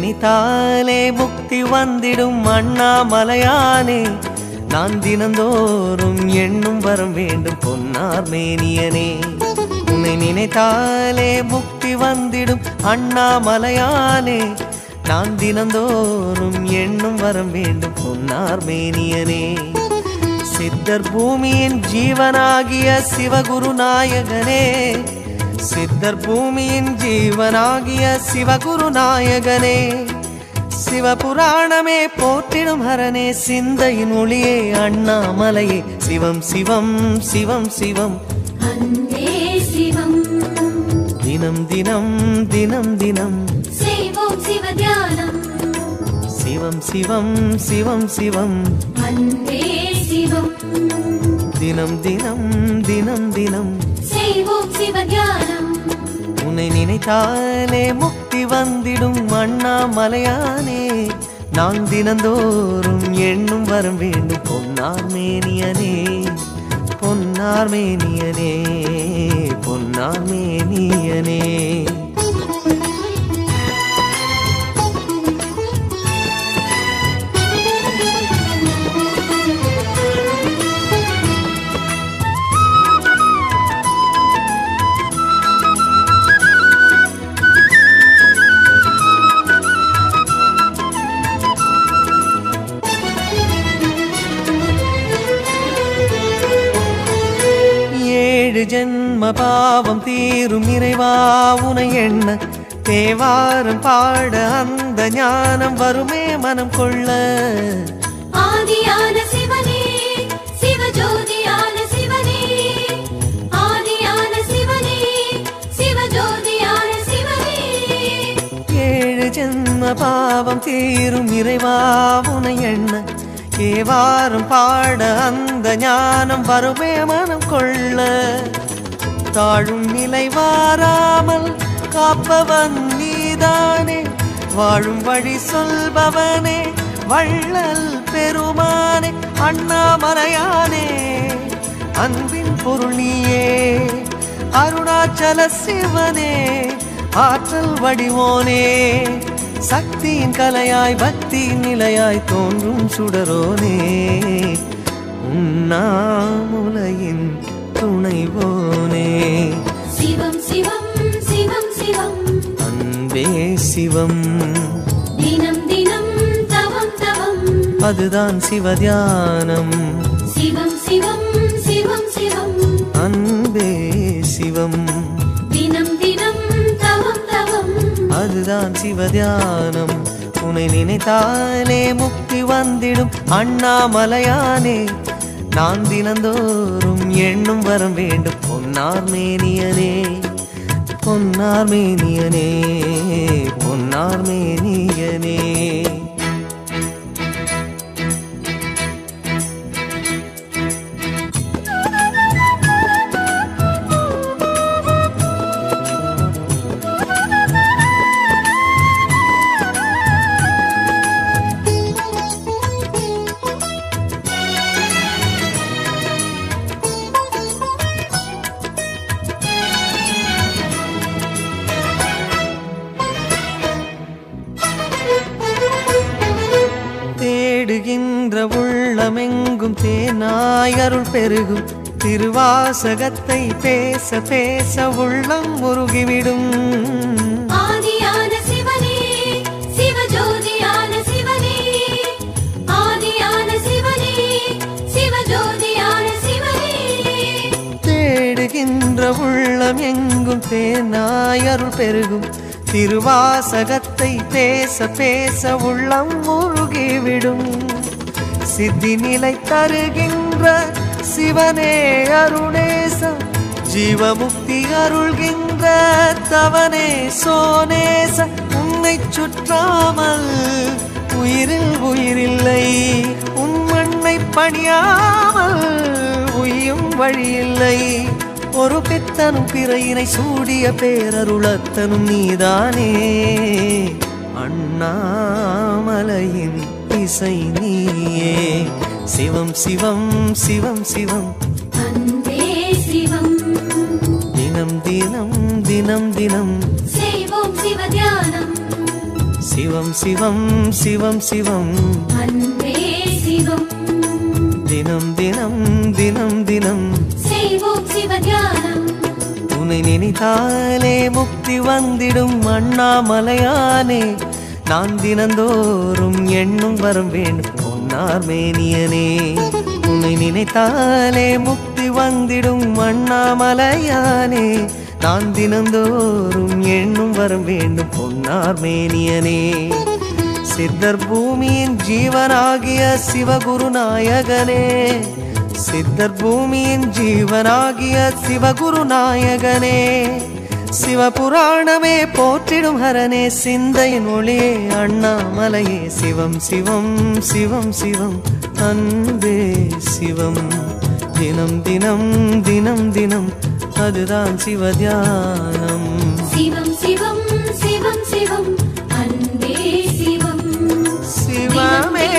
நினைத்தாலே முக்தி வந்திடும் அண்ணாமலையானே, நான் தினந்தோறும் எண்ணும் வரம் வேண்டும் பொன்னார் மேனியனே. உன்னை நினைத்தாலே முக்தி வந்திடும் அண்ணாமலையானே, நான் தினந்தோறும் எண்ணும் வரம் வேண்டும் பொன்னார் மேனியனே. சித்தர் பூமியின் ஜீவனாகிய சிவகுரு நாயகனே, சித்தர் பூமியின் ஜீவனாகிய சிவகுரு நாயகனே, சிவபுராணமே போற்றிடும் ஹரனே, சிந்தையின் ஒளியே அண்ணாமலையே, சிவம் சிவம் சிவம் சிவம் அன்பே சிவம். தினம் தினம் தினம் தினம் செய்வோம் சிவ தியானம். சிவம் சிவம் சிவம் சிவம் அன்பே சிவம். தினம் தினம் தினம் தினம் செய்வோம் சிவ தியானம். உன்னை நினைத்தாலே முக்தி வந்திடும் அண்ணாமலையானே, நான் தினந்தோறும் எண்ணும் வரம் வேண்டும் பொன்னார் மேனியனே, பொன்னார் மேனியனே, பொன்னார் மேனியனே. ஜென்ம பாவம் தீரும் இறைவா உனை எண்ண, தேவாரம் பாட அந்த ஞானம் வருமே மனம் கொள்ள. ஆதியான சிவனே சிவஜோதியான சிவனே, ஆதியான சிவனே சிவஜோதியான சிவனே. 7 ஜென்ம பாவம் தீரும் இறைவா உனை எண்ண, தேவாரம் பாட அந்த ஞானம் வருமே மனம் கொள்ள. தாழும் நிலை வாராமல் காப்பவன் நீதானே, வாழும் வழி சொல்பவனே வள்ளல் பெருமானே, அண்ணாமலையானே அன்பின் பொருள் நீயே, அருணாச்சல சிவனே ஆற்றல் வடிவோனே, சக்தியின் கலையாய் பக்தியின் நிலையாய் தோன்றும் சுடரோனே, உண்ணாமுலையின் துணைவோனே. சிவம் சிவம் சிவம் சிவம் அன்பே சிவம். தினம் தினம் தவம் தவம் அதுதான் சிவதியானம். சிவம் சிவம் சிவம் சிவம் அன்பே சிவம். தினம் தினம் தவம் தவம் அதுதான் சிவதியானம். உன்னை நினைத்தாலே முக்தி வந்திடும் அண்ணாமலையானே, நான் தினந்தோறும் எண்ணும் வரம் வேண்டும் பொன்னார் மேனியனே, பொன்னார் மேனியனே, பொன்னார் மேனியனே. தேடுகின்ற உள்ளமெங்கும் தேனாய் அருள் பெருகும், திருவாசகத்தை பேச பேச உள்ளம் முருகிவிடும். ஆதியான சிவனே சிவஜோதியான சிவனே, ஆதியான சிவனே சிவஜோதியான சிவனே. தேடுகின்ற உள்ளம் எங்கும் தேனாய் அருள் பெருகும், திருவாசகத்தை பேச பேச உள்ளம் முருகிவிடும். சித்தி நிலை தருகின்ற சிவனே அருணேச, ஜீவமுக்தி அருள்கின்ற தவனே சோனேச. உன்னை சுற்றாமல் உயிரில் உயிரில்லை, உன் மண்ணை பணியாமல் உயும் வழியில்லை. ஒரு பித்தனும் பிறையினை சூடிய பேரருளத்தனும் நீதானே, அண்ணாமலையின் இசை நீயே. சிவம் சிவம் சிவம் சிவம் அன்பே சிவம். தினம் தினம் தினம் தினம் செய்வோம் சிவ தியானம். சிவம் சிவம் சிவம் சிவம் அன்பே சிவம் தினம் தினம் தினம் தினம் செய்வோம் சிவ தியானம் உன்னை நினைத்தாலே முக்தி வந்திடும் அண்ணாமலையானே நான் தினந்தோறும் எண்ணும் வரம் வேண்டும் பொன்னார் மேனியனே உன்னை நினைத்தாலே முக்தி வந்திடும் அண்ணாமலையானே நான் தினந்தோறும் எண்ணும் வரம் வேண்டும் பொன்னார் மேனியனே சித்தர் பூமியின் ஜீவனாகிய சிவகுரு நாயகனே சித்தர் பூமியின் ஜீவனாகிய சிவகுரு நாயகனே சிவபுராணமே போற்றிடும் ஹரனே சிந்தையின் ஒளியே அண்ணாமலையே சிவம் சிவம் சிவம் சிவம் அன்பே சிவம் தினம் தினம் தினம் தினம் அதுதான் சிவதியானம் சிவம் சிவம் சிவம் சிவம் அன்பே சிவம் சிவமே